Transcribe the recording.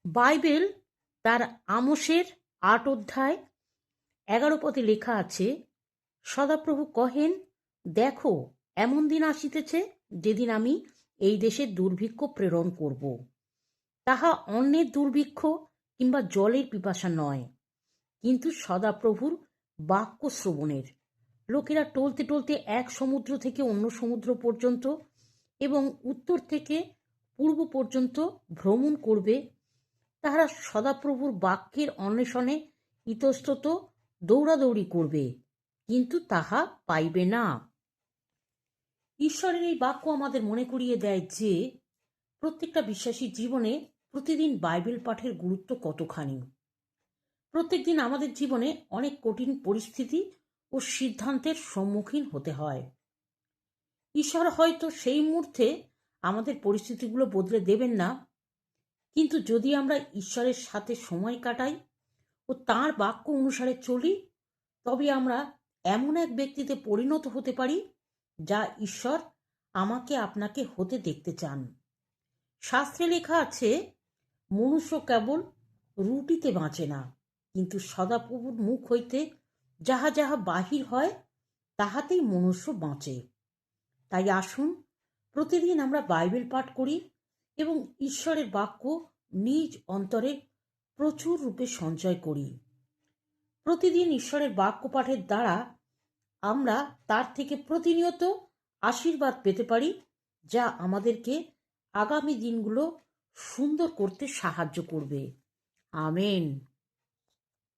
Bible তার আমোসের ৮ অধ্যায় ১১ পদে লেখা আছে, সদাপ্রভু কহেন, দেখো এমন দিন আসিতেছে যেদিন আমি এই দেশে দুর্ভিক্ষ প্রেরণ করব। তাহা অন্যের দুর্ভিক্ষ কিংবা জলের পিপাসা নয়, কিন্তু সদাপ্রভুর বাক্য শ্রবণের। লোকেরা টলতে টলতে এক সমুদ্র থেকে অন্য সমুদ্র পর্যন্ত এবং উত্তর থেকে পূর্ব পর্যন্ত ভ্রমণ করবে। তাহারা সদাপ্রভুর বাক্যের অন্বেষণে ইতস্তত দৌড়াদৌড়ি করবে, কিন্তু তাহা পাইবে না। ঈশ্বরের এই বাক্য আমাদের মনে করিয়ে দেয় যে প্রত্যেকটা বিশ্বাসীর জীবনে প্রতিদিন বাইবেল পাঠের গুরুত্ব কতখানি। প্রত্যেকদিন আমাদের জীবনে অনেক কঠিন পরিস্থিতি ও সিদ্ধান্তের সম্মুখীন হতে হয়। ঈশ্বর হয়তো সেই মুহূর্তে আমাদের পরিস্থিতিগুলো বদলে দেবেন না, কিন্তু যদি আমরা ঈশ্বরের সাথে সময় কাটাই ও তাঁর বাক্য অনুসারে চলি, তবে আমরা এমন এক ব্যক্তিতে পরিণত হতে পারি যা ঈশ্বর আমাকে আপনাকে হতে দেখতে চান। শাস্ত্রে লেখা আছে, মনুষ্য কেবল রুটিতে বাঁচে না, কিন্তু সদাপ্রভুর মুখ হইতে যাহা যাহা বাহির হয় তাহাতেই মনুষ্য বাঁচে। তাই আসুন প্রতিদিন আমরা বাইবেল পাঠ করি এবং ঈশ্বরের বাক্য নিজ অন্তরে প্রচুর রূপে সঞ্চয় করি। প্রতিদিন ঈশ্বরের বাক্য পাঠের দ্বারা আমরা তার থেকে প্রতিনিয়ত আশীর্বাদ পেতে পারি, যা আমাদেরকে আগামী দিনগুলো সুন্দর করতে সাহায্য করবে। আমেন।